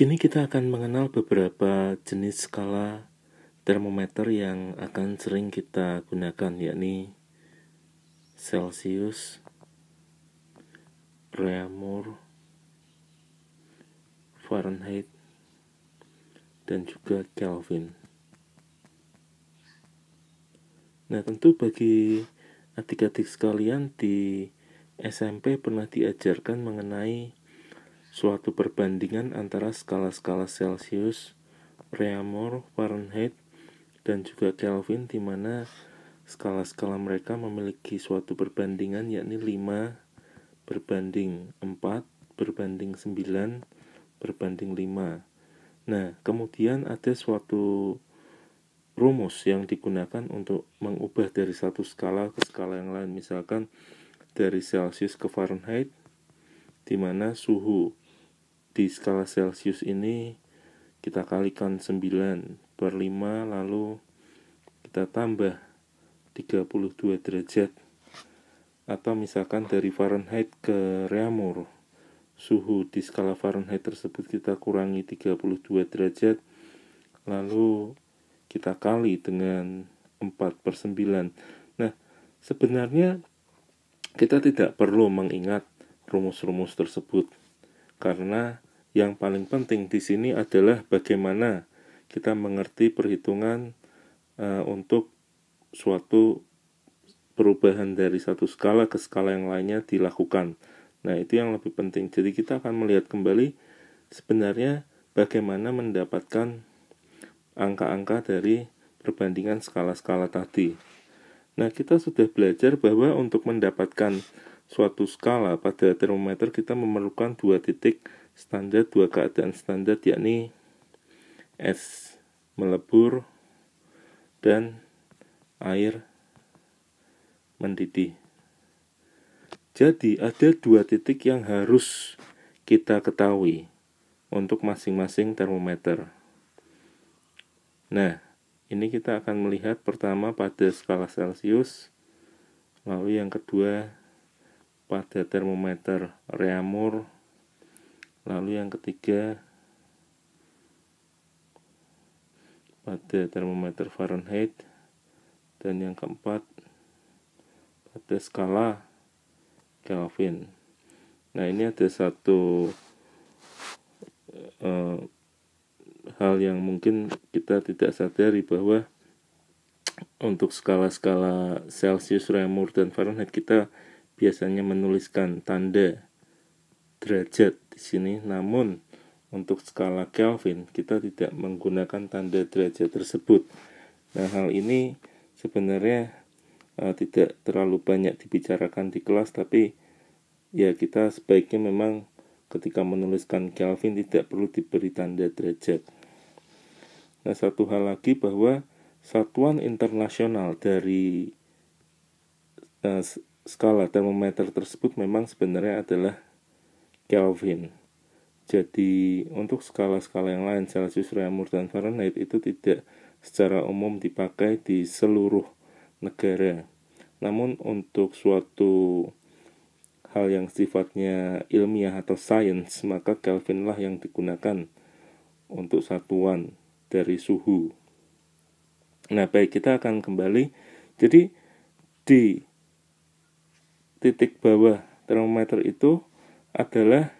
Kini kita akan mengenal beberapa jenis skala termometer yang akan sering kita gunakan, yakni Celsius, Reaumur, Fahrenheit, dan juga Kelvin. Nah, tentu bagi adik-adik sekalian di SMP pernah diajarkan mengenai suatu perbandingan antara skala-skala Celsius, Reaumur, Fahrenheit, dan juga Kelvin, di mana skala-skala mereka memiliki suatu perbandingan, yakni 5 berbanding 4 berbanding 9 berbanding 5. Nah, kemudian ada suatu rumus yang digunakan untuk mengubah dari satu skala ke skala yang lain. Misalkan dari Celsius ke Fahrenheit, di mana suhu di skala Celsius ini kita kalikan 9/5, lalu kita tambah 32 derajat. Atau misalkan dari Fahrenheit ke Reaumur, suhu di skala Fahrenheit tersebut kita kurangi 32 derajat, lalu kita kali dengan 4/9. Nah, sebenarnya kita tidak perlu mengingat rumus-rumus tersebut, karena yang paling penting di sini adalah bagaimana kita mengerti perhitungan untuk suatu perubahan dari satu skala ke skala yang lainnya dilakukan. Nah, itu yang lebih penting. Jadi kita akan melihat kembali sebenarnya bagaimana mendapatkan angka-angka dari perbandingan skala-skala tadi. Nah, kita sudah belajar bahwa untuk mendapatkan suatu skala pada termometer kita memerlukan 2 titik standar, 2 keadaan standar, yakni es melebur dan air mendidih. Jadi ada 2 titik yang harus kita ketahui untuk masing-masing termometer. Nah, ini kita akan melihat pertama pada skala Celsius, lalu yang kedua pada termometer Reaumur, lalu yang ketiga pada termometer Fahrenheit, dan yang keempat pada skala Kelvin. Nah, ini ada satu hal yang mungkin kita tidak sadari, bahwa untuk skala-skala Celsius, Reaumur, dan Fahrenheit kita biasanya menuliskan tanda derajat di sini, namun untuk skala Kelvin kita tidak menggunakan tanda derajat tersebut. Nah, hal ini sebenarnya tidak terlalu banyak dibicarakan di kelas, tapi ya kita sebaiknya memang ketika menuliskan Kelvin tidak perlu diberi tanda derajat. Nah, satu hal lagi, bahwa satuan internasional dari skala termometer tersebut memang sebenarnya adalah Kelvin. Jadi untuk skala-skala yang lain, Celsius, Reaumur, dan Fahrenheit, itu tidak secara umum dipakai di seluruh negara. Namun untuk suatu hal yang sifatnya ilmiah atau sains, maka Kelvin lah yang digunakan untuk satuan dari suhu. Nah, baik, kita akan kembali. Jadi di titik bawah termometer itu adalah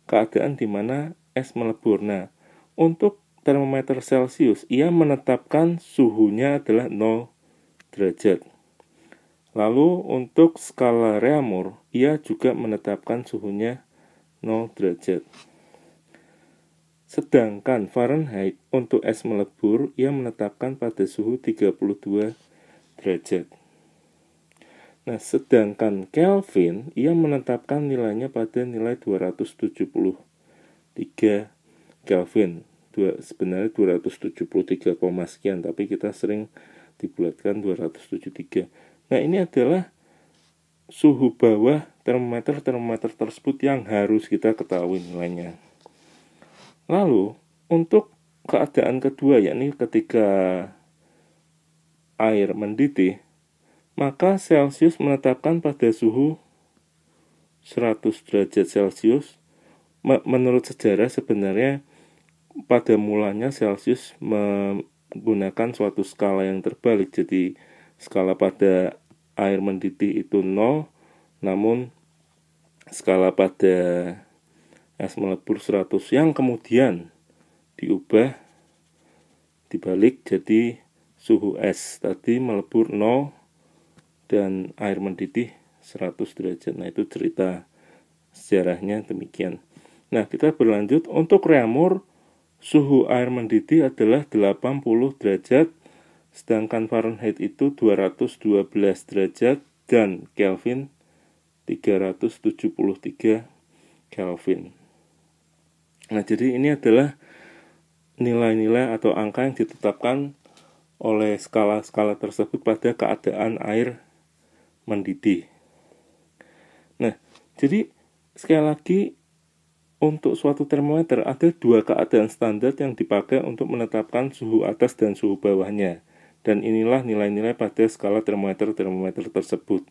keadaan di mana es melebur. Nah, untuk termometer Celsius, ia menetapkan suhunya adalah 0 derajat. Lalu untuk skala Reaumur, ia juga menetapkan suhunya 0 derajat. Sedangkan Fahrenheit untuk es melebur, ia menetapkan pada suhu 32 derajat. Nah, sedangkan Kelvin, ia menetapkan nilainya pada nilai 273 Kelvin. Sebenarnya 273, sekian, tapi kita sering dibulatkan 273. Nah, ini adalah suhu bawah termometer tersebut yang harus kita ketahui nilainya. Lalu, untuk keadaan kedua, yakni ketika air mendidih, maka Celsius menetapkan pada suhu 100 derajat Celcius. Menurut sejarah sebenarnya pada mulanya Celsius menggunakan suatu skala yang terbalik. Jadi skala pada air mendidih itu 0, namun skala pada es melebur 100 yang kemudian diubah dibalik jadi suhu es tadi melebur 0 dan air mendidih 100 derajat. Nah, itu cerita sejarahnya demikian. Nah, kita berlanjut. Untuk reamur, suhu air mendidih adalah 80 derajat, sedangkan Fahrenheit itu 212 derajat dan Kelvin 373 Kelvin. Nah, jadi ini adalah nilai-nilai atau angka yang ditetapkan oleh skala-skala tersebut pada keadaan air mendidih. Nah, jadi sekali lagi untuk suatu termometer ada dua keadaan standar yang dipakai untuk menetapkan suhu atas dan suhu bawahnya. Dan inilah nilai-nilai pada skala termometer tersebut.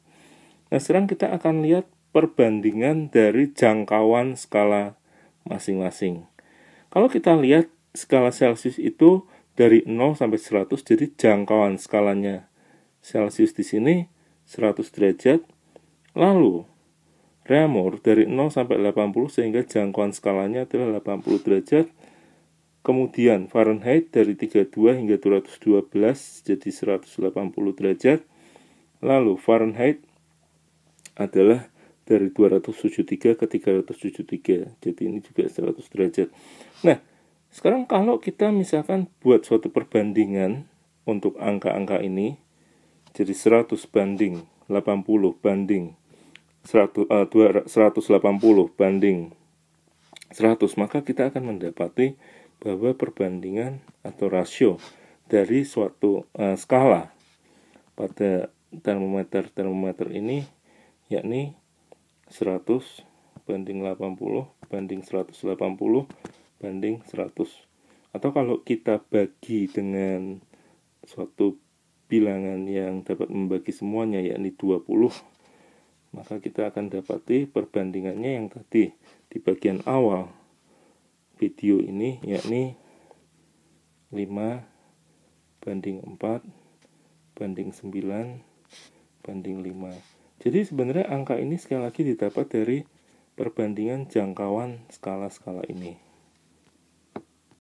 Nah, sekarang kita akan lihat perbandingan dari jangkauan skala masing-masing. Kalau kita lihat skala Celsius itu dari 0 sampai 100, jadi jangkauan skalanya Celsius di sini 100 derajat. Lalu reamur dari 0 sampai 80 sehingga jangkauan skalanya adalah 80 derajat. Kemudian Fahrenheit dari 32 hingga 212 jadi 180 derajat. Lalu Fahrenheit adalah dari 273 ke 373. Jadi ini juga 100 derajat. Nah, sekarang kalau kita misalkan buat suatu perbandingan untuk angka-angka ini, jadi 100 banding 80 banding 180 banding 100, maka kita akan mendapati bahwa perbandingan atau rasio dari suatu skala pada termometer ini yakni 100 banding 80 banding 180 banding 100. Atau kalau kita bagi dengan suatu bilangan yang dapat membagi semuanya yakni 20, maka kita akan dapati perbandingannya yang tadi di bagian awal video ini yakni 5 banding 4 banding 9 banding 5. Jadi sebenarnya angka ini sekali lagi didapat dari perbandingan jangkauan skala-skala ini.